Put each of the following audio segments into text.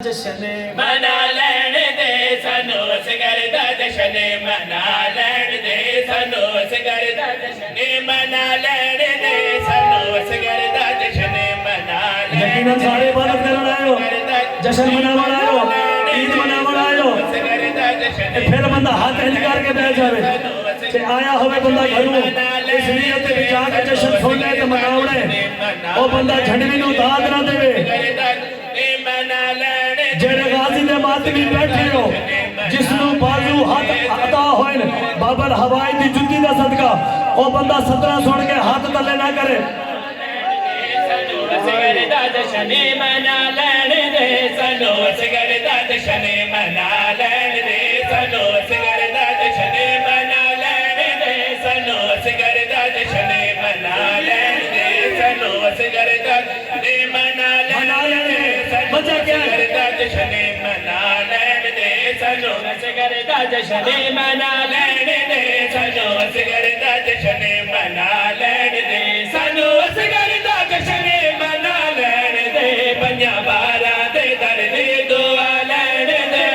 जश्न मना लैण दे सानू असगर दा जश्न मना लैण दे सानू असगर दा जश्न मना लैण दे सानू असगर दा जश्न मना लैण यकीनन सारे इबादत करन आयो जश्न मनावन आयो ईद मनावन आयो फिर बंदा हाथ हिल करके बैठ जावे ते आया होवे बंदा घरों इस नीयत ते जाके जश्न सुनने ते मनावणे ओ बंदा झंडवी नु दाद ना देवे जेड़े गाजी दे मातमी बैठे हो जिसनु बाजू हाथ अता होए बाबर हवाई दी जुत्ती दा सदका ओ बंदा सदरा सुन के हाथ तले ना करे असगर दा जश्न मना लैण दे सानू असगर दा जश्न मना लैण दे सानू असगर दा जश्न मना लैण दे सानू असगर दा जश्न मना लैण दे सानू असगर दा मना लैण दे मजा क्या है जश्न मना लैण दे सानू असगर दा जश्न मना लैण दे सानू असगर दा जश्न मना लैण दे सानू असगर दा जश्न मना लैण दे पंजा बारा दे दर दे दुआ लैण दे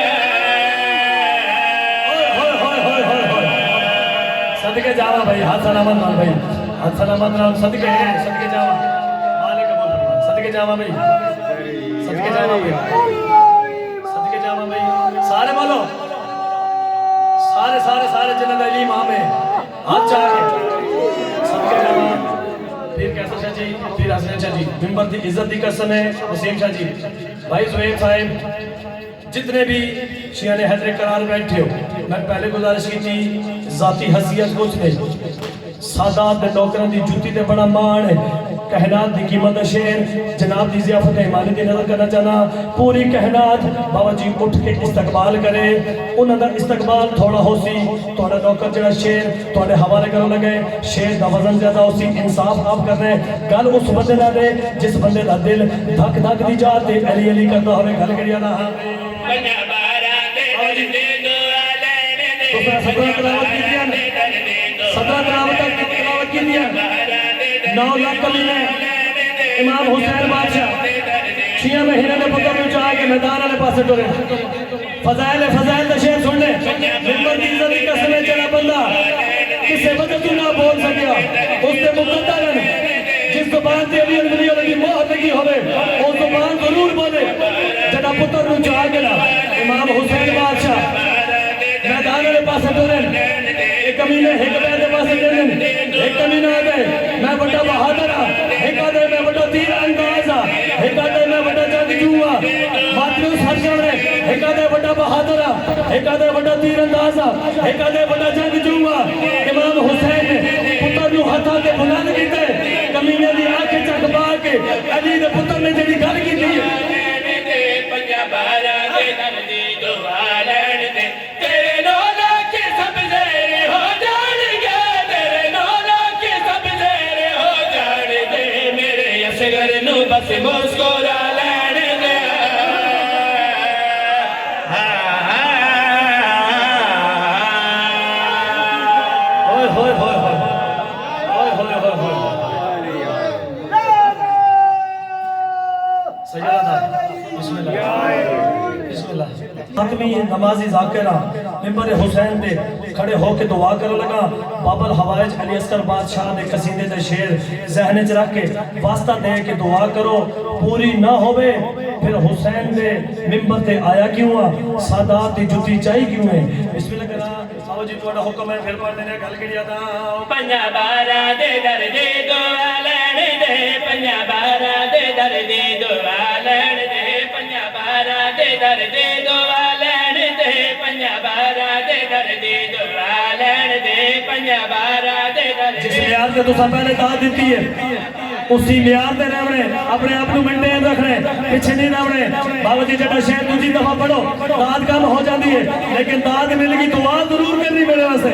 सदके जावा भाई हाथ सलामत नाल भाई हाथ सलामत नाल सदके जावा मालिक बोल सदके जावा भाई सदके जावा भाई सदके जावा भाई सारे बोलो सारे सारे सारे जिन्ना दा इमाम है हाथ चाह के सदके जावा फिर कैसा शाह जी फिर हसन शाह जी मिंबर की इज्जत की कसम है वसीम शाह जी भाई जुबैर साहब जितने भी शिया ने हैदर करार बैठे हो मैं पहले गुजारिश की थी जाती हसीयत कुछ नहीं सादात दे नौकरां दी जुत्ती ते बड़ा मान है कहनात दी कीमत शेर जनाब दी ज़ियाफत हिमानी दी नजर करना चाहना पूरी कहनात बाबा जी उठ के इस्तकबाल करे उन्हां दा इस्तकबाल थोड़ा होसी थोड़ा नौकर जड़ा शेर थोड़े हवाले करो लगे शेर दा वजन ज्यादा होसी इंसाफ आप कर रहे गल उस बंदे नाल दे जिस बंदे दा दिल धक धक दी जात ते अली अली करदा होवे गल करिया ना पंजा बारा दे दर दे दुआ लैण दे तो मैं सदरा तिलावत की दिया सदरा तिलावत की दिया 9 लाख कमीने इमाम हुसैन बादशाह 6 महीने ने पुत्र में चाह के मैदान वाले पासे टुरे फजाइल दा शेर सुनने मिंबर दी इज्जत की कसम चला बंदा किसे वजह तू ना बोल सकिया उससे मुकद्दर जिस जुबान ते अली अली की मोहर लगी होवे वो जुबान जरूर बोले जड़ा पुत्र नु चाह के ना इमाम हुसैन बादशाह मैदान वाले पासे टुरे एक कमीने एक दे पासे टुरे एक कमीना आ गए मैं बड़ा बहादुर एक आदे मैं बड़ा तीर अंदाज एक आदे मैं बड़ा जंगजू मातृ सरजण एक आदे बड़ा बहादुर एक आदे बड़ा तीर अंदाज एक आदे बड़ा जंगजू इमाम हुसैन पुत्र नु हथा ते बुलंद कीते कमीने दी आंख चक पा के अली दे पुत्र ने जेडी गल कीती दे पंजा बारा दे दर दी दुआ लैण दे तेरे नो लाके सब ज़ेरे हो जाणगे तेरे नो लाके सब ज़ेरे हो जाणगे मेरे असगर नु बस मुस्कुरा लैण दे ओए होए होए होए ओए होए होए होए सजदा आदमी नमाजी जाकिरा मिंबर हुसैन पे खड़े होके दुआ कर लगा बाबर हवाइज अली अस्कर बादशाह दे कसीदे दे शेर जहन च रख के वास्ता दे के दुआ करो पूरी ना होवे फिर हुसैन दे मिंबर ते आया क्यों सादात दी जुती चाही क्यों है बिस्मिल्लाह करा साहब जी तुम्हारा हुक्म है फिर पढ़ देने गल करिया दा पंजा बारा दे दर दे दुआ लैण दे पंजा बारा दे दर दे दुआ लैण दे पंजा बारा दे दर दे दुआ लैण दे पंजा बारा दे दर दे दुआ लैण दे पंजा बारा दे दर जिस म्यार से तुसा पहले दाद दी है उसी म्यार ते रहने अपने आप को मेंटेन रखने पीछे नहीं रहने बाबा जी जटा शेर दूसरी दफा पढ़ो दाद कम हो जाती है लेकिन दाद मिलेगी दुआ जरूर करनी मेरे वास्ते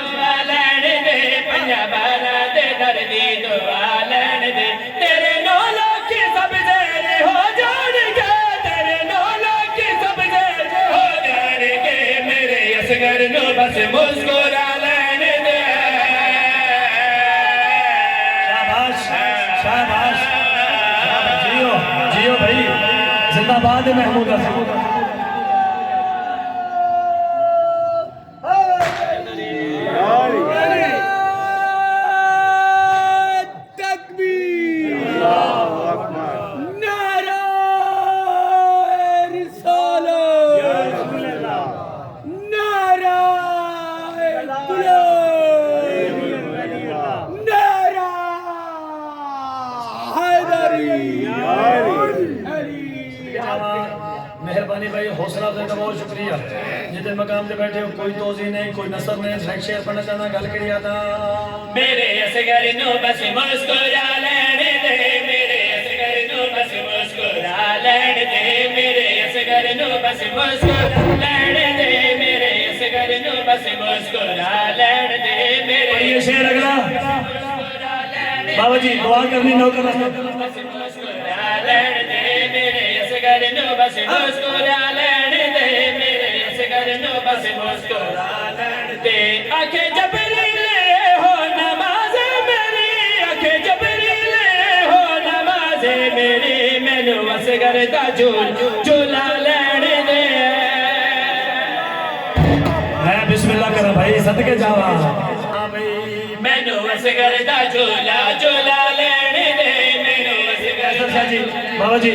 दुआ लैण दे पंजा बारा दे दर दे दुआ लैण दे तेरे नो लाके सब ज़ेरे हो जाणगे तेरे नो लाके सब ज़ेरे हो जाणगे मेरे असगर नु बस मुस्कुरा लैण दे शाबाश शाबाश जियो जियो भाई जिंदा आबाद महमूद हसन मेहरबानी भाई हौसला अफजाई का बहुत शुक्रिया जिते मकाम पे बैठे हो कोई तोजी नहीं कोई नसर नहीं ट्रैक शेयर पढ़ना चाहना गल करी आता मेरे असगर नु बस मुस्कुरा लेने दे मेरे असगर नु बस मुस्कुरा लेने दे मेरे असगर नु बस मुस्कुरा लेने दे मेरे असगर नु बस मुस्कुरा लेने दे मेरे ये शेर अगला बाबा जी दुआ करनी नौकर बस मुस्कुरा लेने दे मेरे असगर नु बस मुस्कुरा लेने दे मेरे असगर नु बस मुस्कुरा लेने दे आंखें जबरील हो नमाज मेरी आंखें जबरील हो नमाज मेरी मैनू असगर दा झूला लेने दे मैं बिस्मिल्लाह कर भाई सदके जावा हां भाई मैनू असगर दा झूला लेने दे मैनू असगर जी बाबा जी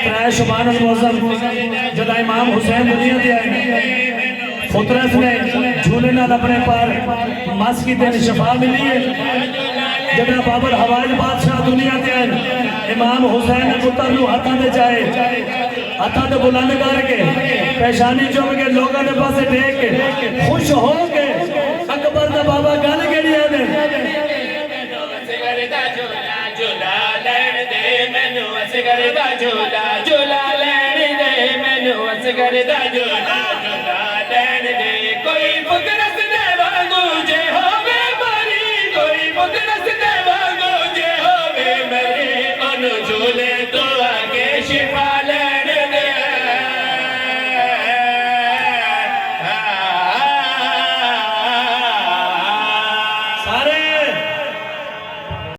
त्रै शुबान मौसम जदा इमाम हुसैन दुनिया दे आए फुतरत ने झूले नाल अपने पार मस की तेन शफा मिली है जदा बाबर हवाज बादशाह दुनिया दे आए इमाम हुसैन ने पुत्र नु हाथां दे जाए हाथां ते बुलंद करके पेशानी चुम के लोगों के पासे टेक के खुश हो के अकबर दा बाबा गल केड़ी है झूला लेने दे मैनू असगर दा झूला लेने दे मैनू असगर दा झूला